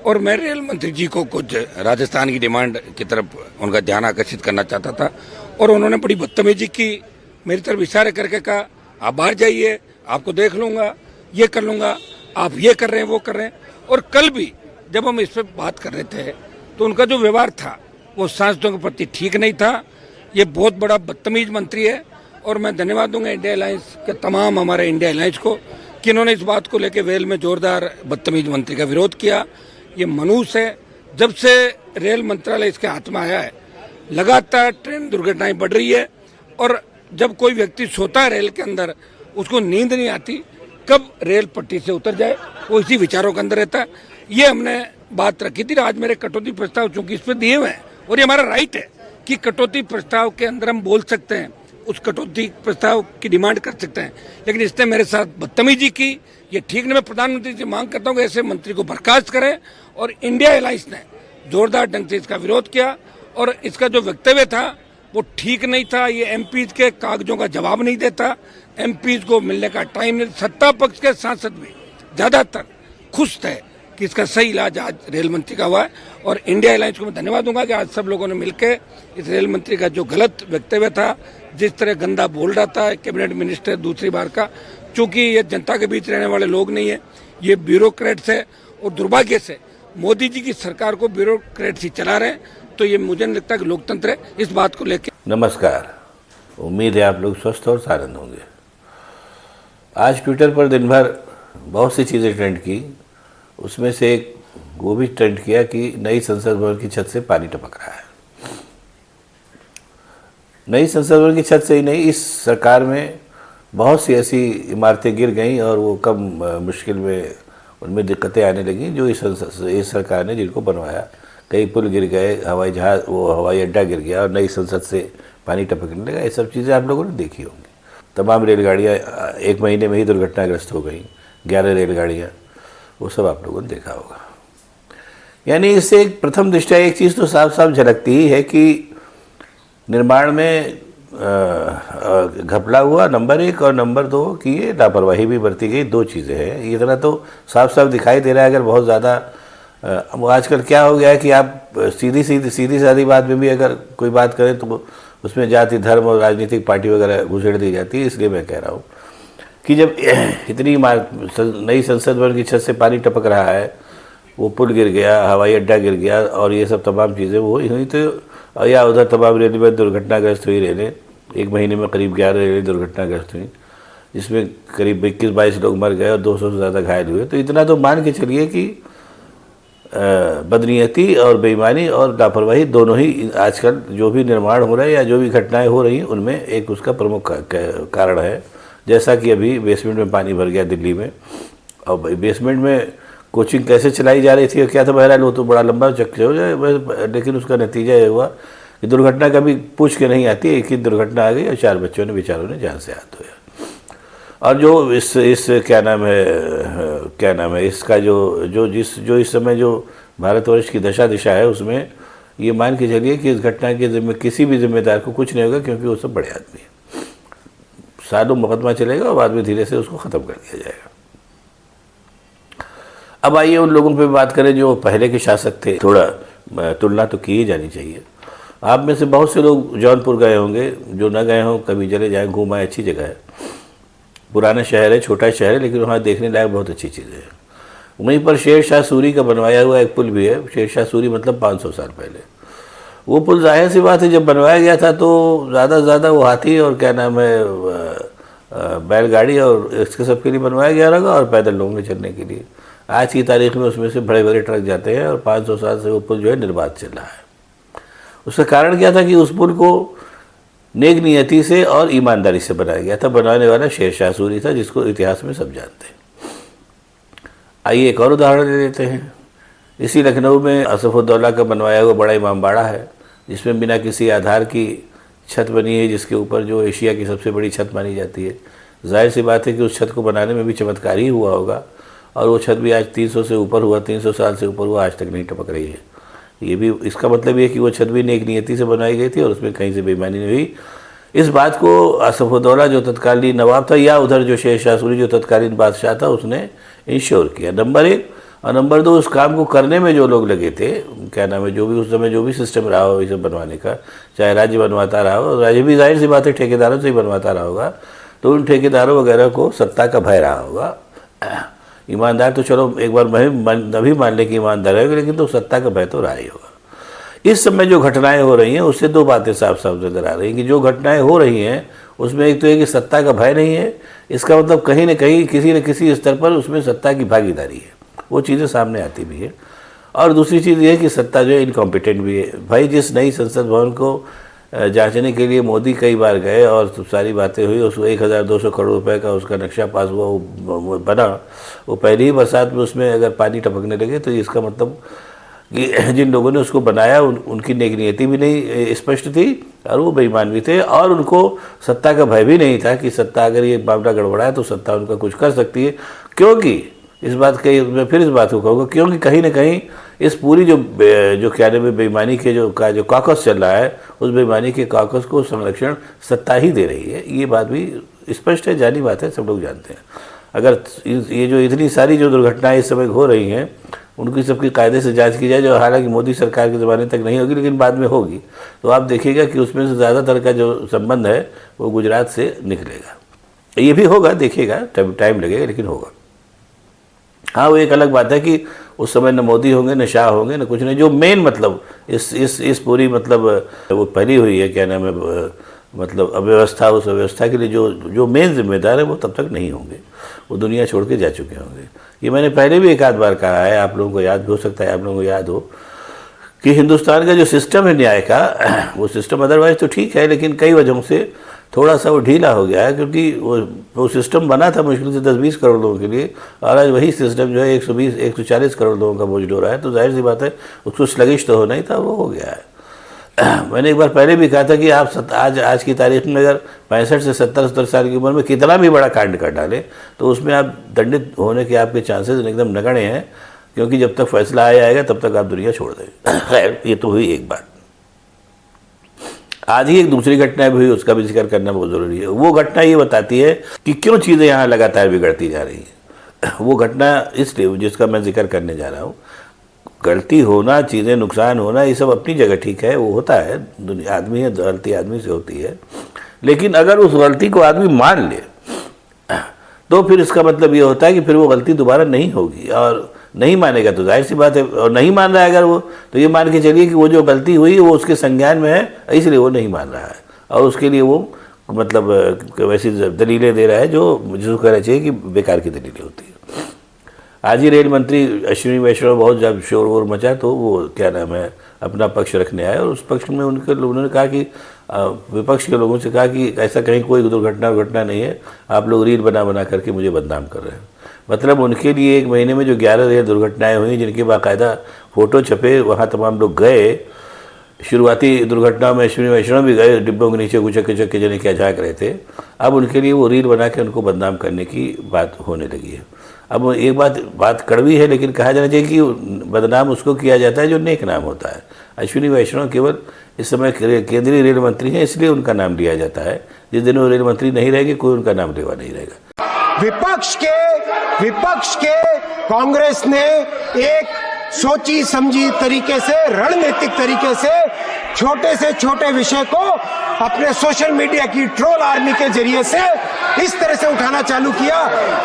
और मैं रेल मंत्री जी को कुछ राजस्थान की डिमांड की तरफ उनका ध्यान आकर्षित करना चाहता था और उन्होंने बड़ी बदतमीजी की, मेरी तरफ इशारे करके कहा आप बाहर जाइए, आपको देख लूँगा, ये कर लूँगा, आप ये कर रहे हैं, वो कर रहे हैं। और कल भी जब हम इस पर बात कर रहे थे तो उनका जो व्यवहार था वो सांसदों के प्रति ठीक नहीं था। ये बहुत बड़ा बदतमीज मंत्री है और मैं धन्यवाद दूंगा इंडिया अलायंस के तमाम हमारे इंडिया अलायंस को कि इन्होंने इस बात को लेकर वेल में जोरदार बदतमीज मंत्री का विरोध किया। ये मनुष्य है, जब से रेल मंत्रालय इसके हाथ में आया है लगातार ट्रेन दुर्घटनाएं बढ़ रही है और जब कोई व्यक्ति सोता है रेल के अंदर उसको नींद नहीं आती, कब रेल पट्टी से उतर जाए वो इसी विचारों के अंदर रहता है। ये हमने बात रखी थी। आज मेरे कटौती प्रस्ताव चूंकि इस पर दिए हुए हैं और ये हमारा राइट है कि कटौती प्रस्ताव के अंदर हम बोल सकते हैं, उस कटौती प्रस्ताव की डिमांड कर सकते हैं, लेकिन इसने मेरे साथ बदतमीजी की, ये ठीक नहीं। मैं प्रधानमंत्री से मांग करता हूँ कि ऐसे मंत्री को बर्खास्त करें और इंडिया अलायंस ने जोरदार ढंग से इसका विरोध किया और इसका जो वक्तव्य था वो ठीक नहीं था। ये एमपीज के कागजों का जवाब नहीं देता, एमपीज को मिलने का टाइम नहीं। सत्ता पक्ष के सांसद भी ज्यादातर खुश थे कि इसका सही इलाज आज रेल मंत्री का हुआ है और इंडिया अलायंस को मैं धन्यवाद दूंगा कि आज सब लोगों ने मिलकर इस रेल मंत्री का जो गलत वक्तव्य था, जिस तरह गंदा बोल रहा था कैबिनेट मिनिस्टर दूसरी बार का, चूंकि ये जनता के बीच रहने वाले लोग नहीं है, ये ब्यूरोक्रेट्स है और दुर्भाग्य से मोदी जी की सरकार को ब्यूरोक्रेट्स ही चला रहे हैं। तो ये मुझे नहीं लगता कि लोकतंत्र है। इस बात को लेकर नमस्कार, उम्मीद है आप लोग स्वस्थ और आनंद होंगे। आज ट्विटर पर दिन भर बहुत सी चीज़ें ट्रेंड की, उसमें से एक वो भी ट्रेंड किया कि नई संसद भवन की छत से पानी टपक रहा है। नई संसद भवन की छत से ही नहीं, इस सरकार में बहुत सी ऐसी इमारतें गिर गईं और वो कम मुश्किल में उनमें दिक्कतें आने लगीं जो इस सरकार ने जिनको बनवाया। कई पुल गिर गए, हवाई जहाज, वो हवाई अड्डा गिर गया और नई संसद से पानी टपकने लगा। ये सब चीज़ें आप लोगों ने देखी होंगी। तमाम रेलगाड़ियाँ एक महीने में ही दुर्घटनाग्रस्त हो गई, 11 रेलगाड़ियाँ, वो सब आप लोगों ने देखा होगा। यानी इससे एक प्रथम दृष्टया एक चीज़ तो साफ साफ झलकती ही है कि निर्माण में घपला हुआ, नंबर 1, और नंबर 2 कि ये लापरवाही भी बरती गई। दो चीज़ें हैं, ये इतना तो साफ साफ दिखाई दे रहा है। अगर बहुत ज़्यादा वो आजकल क्या हो गया है कि आप सीधी सादी बात में भी अगर कोई बात करें तो उसमें जाति, धर्म और राजनीतिक पार्टी वगैरह घुसेड़ दी जाती है। इसलिए मैं कह रहा हूँ कि जब इतनी नई संसद भवन की छत से पानी टपक रहा है, वो पुल गिर गया, हवाई अड्डा गिर गया और ये सब तमाम चीज़ें वो हुई तो, या उधर तमाम रेलवे दुर्घटनाग्रस्त हुई। रेलें एक महीने में करीब 11 रेलें दुर्घटनाग्रस्त हुई, जिसमें करीब 21-22 लोग मर गए और 200 से ज़्यादा घायल हुए। तो इतना तो मान के चलिए कि बदनीयती और बेईमानी और लापरवाही दोनों ही आजकल जो भी निर्माण हो रहा है या जो भी घटनाएं हो रही हैं उनमें एक उसका प्रमुख कारण है। जैसा कि अभी बेसमेंट में पानी भर गया दिल्ली में, और बेसमेंट में कोचिंग कैसे चलाई जा रही थी और क्या था, बहरहाल वो तो बड़ा लंबा चक्कर हो जाए, लेकिन उसका नतीजा ये हुआ कि दुर्घटना कभी पूछ के नहीं आती। एक ही दुर्घटना आ गई और 4 बच्चों ने, बेचारों ने जान से हाथ धोया। और जो इस क्या नाम है इसका जो इस समय जो भारतवर्ष की दशा दिशा है, उसमें ये मान के चलिए कि इस घटना के किसी भी जिम्मेदार को कुछ नहीं होगा, क्योंकि वो सब बड़े आदमी है। सालों मुकदमा चलेगा और बाद में धीरे से उसको ख़त्म कर दिया जाएगा। अब आइए उन लोगों पे बात करें जो पहले के शासक थे। थोड़ा तुलना तो की ही जानी चाहिए। आप में से बहुत से लोग जौनपुर गए होंगे, जो न गए हों कभी चले जाएँ, घूम आए, अच्छी जगह है। पुराना शहर है, छोटा शहर है, लेकिन वहाँ देखने लायक बहुत अच्छी चीज़ें हैं। वहीं पर शेर शाह सूरी का बनवाया हुआ एक पुल भी है। शेर शाह सूरी मतलब 500 साल पहले। वो पुल जाहिर सी बात है जब बनवाया गया था तो ज़्यादा वो हाथी और क्या नाम है बैलगाड़ी और इसके सब के लिए बनवाया गया होगा और पैदल लोगों के चलने के लिए। आज की तारीख में उसमें से बड़े बड़े ट्रक जाते हैं और 500 साल से वो पुल जो है निर्बाध चल रहा है। उसका कारण क्या था कि उस पुल को नेक नियति से और ईमानदारी से बनाया गया था। बनाने वाला शेर शाह सूरी था, जिसको इतिहास में सब जानते हैं। आइए एक और उदाहरण ले लेते हैं। इसी लखनऊ में असफुद्दौला का बनवाया हुआ बड़ा इमामबाड़ा है, जिसमें बिना किसी आधार की छत बनी है, जिसके ऊपर जो एशिया की सबसे बड़ी छत मानी जाती है। जाहिर सी बात है कि उस छत को बनाने में भी चमत्कार ही हुआ होगा, और वो छत भी आज 300 से ऊपर हुआ, 300 साल से ऊपर हुआ, आज तक नहीं टपक रही है। ये भी इसका मतलब ये है कि वो छत भी नेक नियति से बनाई गई थी और उसमें कहीं से बेईमानी नहीं हुई। इस बात को असफुद्दौला जो तत्कालीन नवाब था, या उधर जो शेर शाह सूरी जो तत्कालीन बादशाह था, उसने इंश्योर किया। नंबर 1, और नंबर 2 उस काम को करने में जो लोग लगे थे, क्या नाम है, जो भी उस समय जो भी सिस्टम रहा हो इसे बनवाने का, चाहे राज्य बनवाता रहा हो, राज्य भी जाहिर सी बात है ठेकेदारों से ही बनवाता रहा होगा, तो उन ठेकेदारों वगैरह को सत्ता का भय रहा होगा। ईमानदार तो चलो एक बार अभी मान लें कि ईमानदार है, लेकिन तो सत्ता का भय तो रहा ही होगा। इस समय जो घटनाएं हो रही हैं उससे 2 बातें साफ साफ नजर आ रही हैं कि जो घटनाएं हो रही हैं उसमें एक तो है कि सत्ता का भय नहीं है, इसका मतलब कहीं ना कहीं किसी न किसी स्तर पर उसमें सत्ता की भागीदारी है, वो चीज़ें सामने आती भी है। और दूसरी चीज़ ये है कि सत्ता जो है इनकॉम्पिटेंट भी है। भाई जिस नई संसद भवन को जांचने के लिए मोदी कई बार गए और सारी बातें हुई, उसको 1200 करोड़ रुपए का उसका नक्शा पास हुआ, वो बना, वो पहली ही बरसात में उसमें अगर पानी टपकने लगे तो इसका मतलब कि जिन लोगों ने उसको बनाया उनकी नेक नीयति भी नहीं स्पष्ट थी और वो बेईमान भी थे, और उनको सत्ता का भय भी नहीं था कि सत्ता अगर ये मामला गड़बड़ाए तो सत्ता उनका कुछ कर सकती है। क्योंकि इस बात के मैं फिर इस बात को कहूँगा, क्योंकि कहीं ना कहीं इस पूरी जो क्या नाम है बेईमानी के जो कॉकस चल रहा है, उस बेईमानी के कॉकस को संरक्षण सत्ता ही दे रही है। ये बात भी स्पष्ट है, जानी बात है, सब लोग जानते हैं। अगर ये जो इतनी सारी जो दुर्घटनाएं इस समय हो रही हैं उनकी सबकी कायदे से जांच की जाए, जो हालांकि मोदी सरकार के ज़माने तक नहीं होगी लेकिन बाद में होगी, तो आप देखिएगा कि उसमें से ज़्यादातर का जो संबंध है वो गुजरात से निकलेगा। ये भी होगा, देखिएगा, टाइम लगेगा लेकिन होगा। हाँ, वो एक अलग बात है कि उस समय न मोदी होंगे न शाह होंगे न कुछ नहीं, जो मेन मतलब इस पूरी मतलब वो फैली हुई है, क्या नाम है, मतलब अव्यवस्था, उस अव्यवस्था के लिए जो मेन जिम्मेदार है वो तब तक नहीं होंगे, वो दुनिया छोड़ के जा चुके होंगे। ये मैंने पहले भी एक आध बार कहा है, आप लोगों को याद हो सकता है, आप लोगों को याद हो कि हिंदुस्तान का जो सिस्टम है न्याय का, वो सिस्टम अदरवाइज तो ठीक है लेकिन कई वजहों से थोड़ा सा वो ढीला हो गया है, क्योंकि वो सिस्टम बना था मुश्किल से 10-20 करोड़ लोगों के लिए, और आज वही सिस्टम जो है 120-140 करोड़ लोगों का बोझ ढो रहा है, तो जाहिर सी बात है उसको स्लगिश तो होना ही था, वो हो गया है। मैंने एक बार पहले भी कहा था कि आप आज की तारीख में अगर 65 से 70 साल की उम्र में कितना भी बड़ा कांड कर डालें तो उसमें आप दंडित होने के आपके चांसेस एकदम नगण्य हैं, क्योंकि जब तक फैसला आएगा तब तक आप दुनिया छोड़ देंगे। खैर, ये तो हुई एक बात। आज ही एक दूसरी घटना भी हुई, उसका भी जिक्र करना बहुत ज़रूरी है। वो घटना ये बताती है कि क्यों चीज़ें यहाँ लगातार बिगड़ती जा रही हैं। वो घटना इसलिए जिसका मैं जिक्र करने जा रहा हूँ, गलती होना, चीज़ें नुकसान होना, ये सब अपनी जगह ठीक है, वो होता है, दुनिया आदमी है, गलती आदमी से होती है। लेकिन अगर उस गलती को आदमी मान ले तो फिर इसका मतलब ये होता है कि फिर वो गलती दोबारा नहीं होगी, और नहीं मानेगा तो जाहिर सी बात है, और नहीं मान रहा है अगर वो, तो ये मान के चलिए कि वो जो गलती हुई वो उसके संज्ञान में है, इसलिए वो नहीं मान रहा है, और उसके लिए वो मतलब वैसी दलीलें दे रहा है जिसको कहना चाहिए कि बेकार की दलीलें होती है। आज ही रेल मंत्री अश्विनी वैष्णव बहुत जब शोर वोर मचा तो वो क्या नाम है अपना पक्ष रखने आए, और उस पक्ष में उन्होंने कहा कि विपक्ष के लोगों से कहा कि ऐसा कहीं कोई दुर्घटना नहीं है, आप लोग रील बना करके मुझे बदनाम कर रहे हैं। मतलब उनके लिए एक महीने में जो 11 रेल दुर्घटनाएं हुई जिनके बाकायदा फ़ोटो छपे, वहाँ तमाम लोग गए। शुरुआती दुर्घटना में अश्विनी वैष्णव भी गए, डिब्बों के नीचे कुचक के जने क्या झाँक रहे थे। अब उनके लिए वो रील बना के उनको बदनाम करने की बात होने लगी है। अब एक बात कड़वी है, लेकिन कहा जाना चाहिए कि बदनाम उसको किया जाता है जो नेक नाम होता है। अश्विनी वैष्णव केवल इस समय केंद्रीय रेल मंत्री हैं, इसलिए उनका नाम लिया जाता है। जिस दिन वो रेल मंत्री नहीं रहेंगे कोई उनका नाम लेवा नहीं रहेगा। विपक्ष के कांग्रेस ने एक सोची समझी तरीके से, रणनीतिक तरीके से छोटे से छोटे विषय को अपने सोशल मीडिया की ट्रोल आर्मी के जरिए से इस तरह से उठाना चालू किया।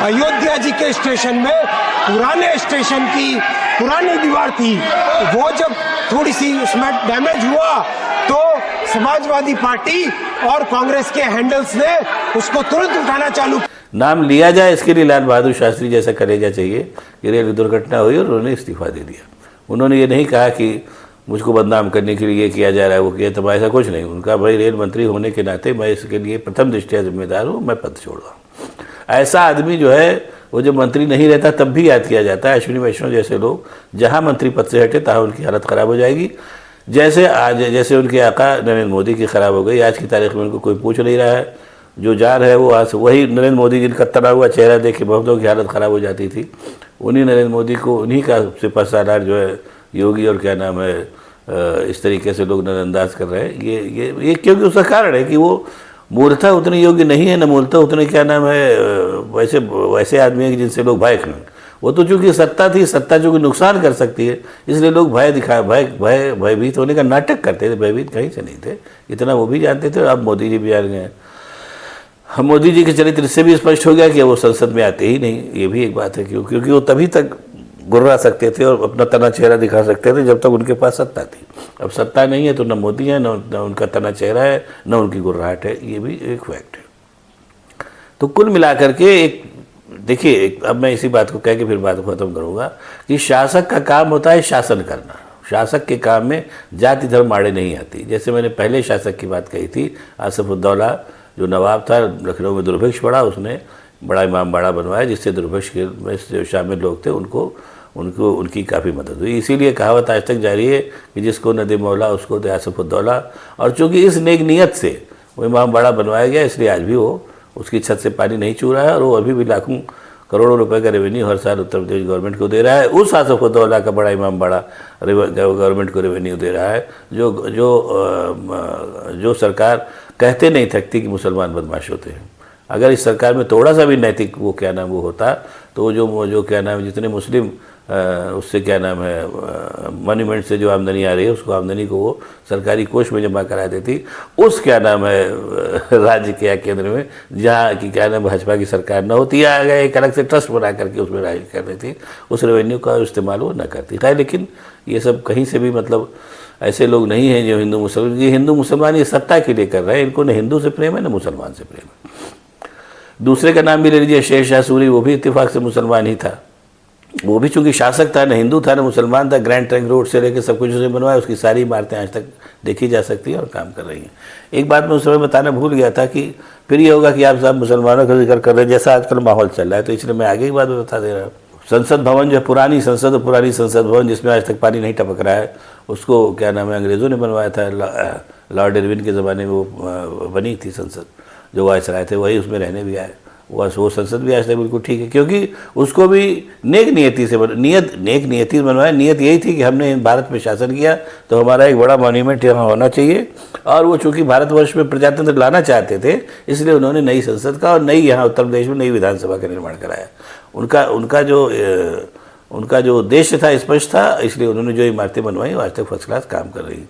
अयोध्या जी के स्टेशन में पुराने स्टेशन की पुरानी दीवार थी, वो जब थोड़ी सी उसमें डैमेज हुआ तो समाजवादी पार्टी और कांग्रेस के हैंडल्स ने उसको तुरंत उठाना चालू। नाम लिया जाए इसके लिए लाल बहादुर शास्त्री जैसा कलेजा चाहिए कि रेल दुर्घटना हुई और उन्होंने इस्तीफा दे दिया। उन्होंने ये नहीं कहा कि मुझको बदनाम करने के लिए ये किया जा रहा है, वो किया, तो ऐसा कुछ नहीं। उनका भाई रेल मंत्री होने के नाते मैं इसके लिए प्रथम दृष्टया जिम्मेदार हूँ, मैं पद छोड़ रहा हूँ। ऐसा आदमी जो है वो जब मंत्री नहीं रहता तब भी याद किया जाता है। अश्विनी वैष्णव जैसे लोग जहाँ मंत्री पद से हटे तहाँ उनकी हालत ख़राब हो जाएगी। जैसे उनके आका नरेंद्र मोदी की ख़राब हो गई। आज की तारीख में उनको कोई पूछ नहीं रहा है, जो जा रहा है वो आज वही नरेंद्र मोदी जिनका तना हुआ चेहरा देख के बहुतों की हालत ख़राब हो जाती थी, उन्हीं नरेंद्र मोदी को, उन्हीं का सिपा सालार जो है योगी और क्या नाम है इस तरीके से लोग नज़रअंदाज कर रहे हैं। ये क्योंकि उसका कारण है कि वो मूर्खता उतने योग्य नहीं है, न मूर्खता उतने क्या नाम है वैसे आदमी है जिनसे लोग भय करें। वो तो चूंकि सत्ता थी, सत्ता चूंकि नुकसान कर सकती है, इसलिए लोग भयभीत होने का नाटक करते थे। भयभीत कहीं से नहीं थे, इतना वो भी जानते थे। अब मोदी जी भी जान गए। हम मोदी जी के चरित्र से भी स्पष्ट हो गया कि वो संसद में आते ही नहीं। ये भी एक बात है, क्योंकि वो तभी तक गुर्रा सकते थे और अपना तना चेहरा दिखा सकते थे जब तक उनके पास सत्ता थी। अब सत्ता नहीं है तो न मोदी है, न उनका तना चेहरा है, न उनकी गुर्राहट है। ये भी एक फैक्ट है। तो कुल मिलाकर के एक देखिए, अब मैं इसी बात को कह के फिर बात को खत्म करूँगा कि शासक का काम होता है शासन करना। शासक के काम में जाति धर्म आड़े नहीं आती। जैसे मैंने पहले शासक की बात कही थी, आसिफउद्दौला जो नवाब था, लखनऊ में दुर्भिक्ष पड़ा, उसने बड़ा इमामबाड़ा बनवाया, जिससे दुर्भिक्ष के में जो शामिल लोग थे उनकी काफ़ी मदद हुई। इसीलिए कहावत आज तक जारी है कि जिसको न दे मौला उसको दे आसिफउद्दौला। और चूँकि इस नेक नीयत से वो इमामबाड़ा बनवाया गया, इसलिए आज भी वो उसकी छत से पानी नहीं छू रहा है और वो अभी भी लाखों करोड़ों रुपए का रेवेन्यू हर साल उत्तर प्रदेश गवर्नमेंट को दे रहा है। उस आसिफउद्दौला का बड़ा इमामबाड़ा गवर्नमेंट को रेवेन्यू दे रहा है, जो सरकार कहते नहीं थकती कि मुसलमान बदमाश होते हैं। अगर इस सरकार में थोड़ा सा भी नैतिक वो होता तो जो क्या नाम है, जितने मुस्लिम उससे क्या नाम है मॉन्यूमेंट से जो आमदनी आ रही है, उसको आमदनी को वो सरकारी कोष में जमा करा देती। उस क्या नाम है राज्य के या केंद्र में जहाँ की क्या नाम भाजपा की सरकार न होती, या अगर एक अलग से ट्रस्ट बना करके उसमें राज्य कर देती, उस रेवेन्यू का इस्तेमाल वो न करती। खैर, लेकिन ये सब कहीं से भी मतलब ऐसे लोग नहीं हैं जो हिंदू मुसलमान ये सत्ता के लिए कर रहे हैं। इनको न हिंदू से प्रेम है न मुसलमान से प्रेम है। दूसरे का नाम भी ले लीजिए, शेर शाह सूरी, वो भी इत्तेफाक से मुसलमान ही था। वो भी चूंकि शासक था, न हिंदू था न मुसलमान था। ग्रैंड ट्रंक रोड से लेकर सब कुछ उसने बनवाया, उसकी सारी इमारतें आज तक देखी जा सकती हैं और काम कर रही हैं। एक बात मैं उस समय बताना भूल गया था कि फिर ये होगा कि आप सब मुसलमानों का जिक्र कर रहे हैं, जैसा आजकल माहौल चल रहा है, तो इसलिए मैं आगे की बात बता दे रहा हूँ। संसद भवन जो है, पुरानी संसद भवन जिसमें आज तक पानी नहीं टपक रहा है, उसको क्या नाम है अंग्रेज़ों ने बनवाया था। लॉर्ड इरविन के ज़माने में वो बनी थी संसद, जो वायसराय थे वही उसमें रहने भी आए। वो संसद भी आज तक बिल्कुल ठीक है, क्योंकि उसको भी नेक नियति बनवाया। नियत यही थी कि हमने भारत में शासन किया तो हमारा एक बड़ा मॉन्यूमेंट यहाँ होना चाहिए। और वो चूँकि भारतवर्ष में प्रजातंत्र लाना चाहते थे, इसलिए उन्होंने नई संसद का और नई यहाँ उत्तर प्रदेश में नई विधानसभा का निर्माण कराया। उनका जो उद्देश्य था स्पष्ट था, इसलिए उन्होंने जो इमारतें बनवाई वो आज तक फर्स्ट क्लास काम कर रही हैं।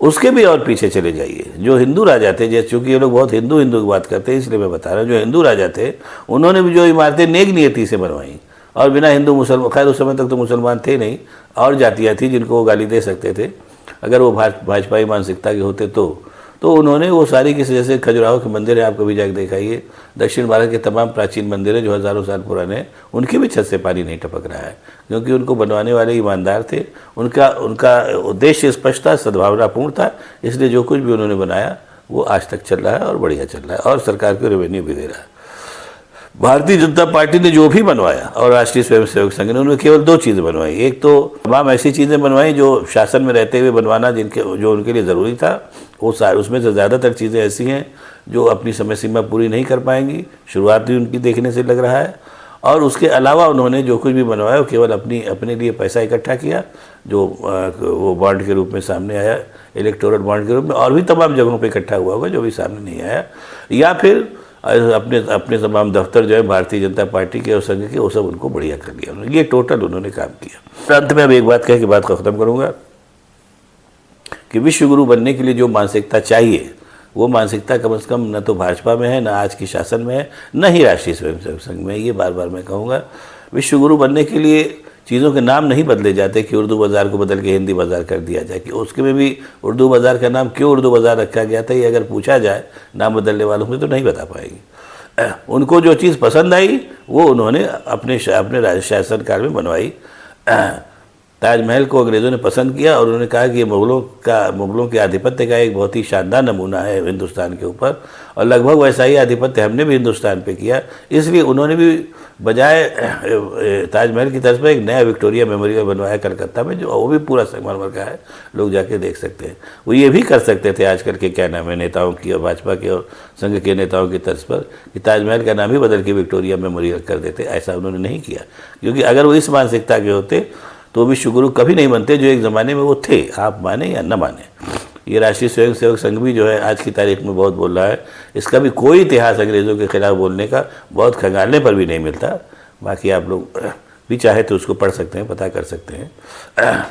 उसके भी और पीछे चले जाइए, जो हिंदू राजा थे, जैसे चूँकि ये लोग बहुत हिंदू की बात करते हैं, इसलिए मैं बता रहा हूँ, जो हिंदू राजा थे उन्होंने भी जो इमारतें नेक नियति से बनवाई और बिना हिंदू मुसलमान, खैर उस समय तक तो मुसलमान थे नहीं, और जातियाँ थी जिनको वो गाली दे सकते थे अगर वो भाजपाई मानसिकता के होते तो उन्होंने वो सारी किसी, जैसे खजुराहो के मंदिर है, आप कभी जाकर दिखाइए, दक्षिण भारत के तमाम प्राचीन मंदिर हैं जो हज़ारों साल पुराने हैं, उनकी भी छत से पानी नहीं टपक रहा है, क्योंकि उनको बनवाने वाले ईमानदार थे। उनका उद्देश्य स्पष्ट था, सद्भावनापूर्ण था, इसलिए जो कुछ भी उन्होंने बनाया वो आज तक चल रहा है और बढ़िया चल रहा है और सरकार को रेवेन्यू भी दे रहा है। भारतीय जनता पार्टी ने जो भी बनवाया और राष्ट्रीय स्वयंसेवक संघ ने, उन्होंने केवल दो चीज़ें बनवाई। एक तो तमाम ऐसी चीज़ें बनवाई जो शासन में रहते हुए बनवाना, जो उनके लिए ज़रूरी था, वो उसमें से ज़्यादातर चीज़ें ऐसी हैं जो अपनी समय सीमा पूरी नहीं कर पाएंगी, शुरुआत भी उनकी देखने से लग रहा है। और उसके अलावा उन्होंने जो कुछ भी बनवाया वो केवल अपने लिए पैसा इकट्ठा किया, जो वो बॉन्ड के रूप में सामने आया, इलेक्टोरल बॉन्ड के रूप में, और भी तमाम जगहों पे इकट्ठा हुआ होगा जो भी सामने नहीं आया, या फिर अपने तमाम दफ्तर जो है भारतीय जनता पार्टी के और संघ के, वो सब उनको बढ़िया कर दिया उन्होंने। ये टोटल उन्होंने काम किया। अंत में अब एक बात कह के बात को ख़त्म करूँगा कि विश्व गुरु बनने के लिए जो मानसिकता चाहिए, वो मानसिकता कम से कम न तो भाजपा में है, न आज की शासन में है, न ही राष्ट्रीय स्वयंसेवक संघ में। ये बार बार मैं कहूँगा, विश्व गुरु बनने के लिए चीज़ों के नाम नहीं बदले जाते कि उर्दू बाज़ार को बदल के हिंदी बाज़ार कर दिया जाए, कि उसके में भी उर्दू बाज़ार का नाम क्यों उर्दू बाज़ार रखा गया था, ये अगर पूछा जाए नाम बदलने वालों से तो नहीं बता पाएगी। उनको जो चीज़ पसंद आई वो उन्होंने अपने शासनकाल में बनवाई। ताजमहल को अंग्रेज़ों ने पसंद किया और उन्होंने कहा कि ये मुग़लों के आधिपत्य का एक बहुत ही शानदार नमूना है हिंदुस्तान के ऊपर, और लगभग वैसा ही आधिपत्य हमने भी हिंदुस्तान पे किया। इसलिए उन्होंने भी बजाय ताजमहल की तर्ज पर एक नया विक्टोरिया मेमोरियल बनवाया कलकत्ता में, जो वो भी पूरा संगमरमर का है, लोग जाके देख सकते हैं। वो ये भी कर सकते थे आजकल के क्या नाम है नेताओं की और भाजपा के और संघ के नेताओं की तर्ज पर, कि ताजमहल का नाम ही बदल के विक्टोरिया मेमोरियल कर देते। ऐसा उन्होंने नहीं किया, क्योंकि अगर वो इस मानसिकता के होते तो विश्व गुरु कभी नहीं बनते जो एक ज़माने में वो थे, आप माने या न माने। ये राष्ट्रीय स्वयंसेवक संघ भी जो है आज की तारीख में बहुत बोल रहा है, इसका भी कोई इतिहास अंग्रेज़ों के खिलाफ बोलने का बहुत खंगालने पर भी नहीं मिलता। बाकी आप लोग भी चाहे तो उसको पढ़ सकते हैं, पता कर सकते हैं।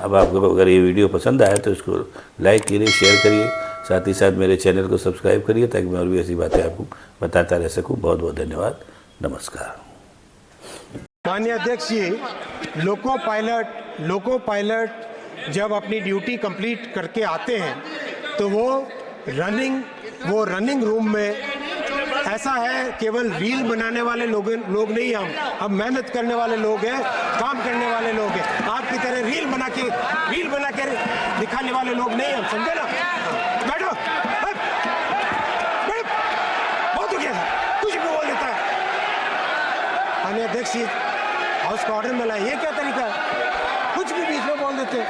अब आपको अगर ये वीडियो पसंद आया तो इसको लाइक करिए, शेयर करिए, साथ ही साथ मेरे चैनल को सब्सक्राइब करिए ताकि मैं और भी ऐसी बातें आपको बताता रह सकूं। बहुत बहुत धन्यवाद। नमस्कार। माननीय अध्यक्ष जी, लोको पायलट जब अपनी ड्यूटी कंप्लीट करके आते हैं तो वो रनिंग रूम में ऐसा है, केवल रील बनाने वाले लोग नहीं, हम मेहनत करने वाले लोग हैं, काम करने वाले लोग हैं। आपकी तरह रील बना के दिखाने वाले लोग नहीं, हम समझे ना। बैठो, बहुत हो गया, कुछ भी बोल देता है। माननीय अध्यक्ष जी, हाउस का ऑर्डर में लाए, ये क्या तरीका है? कुछ भी बीच में बोल देते हैं।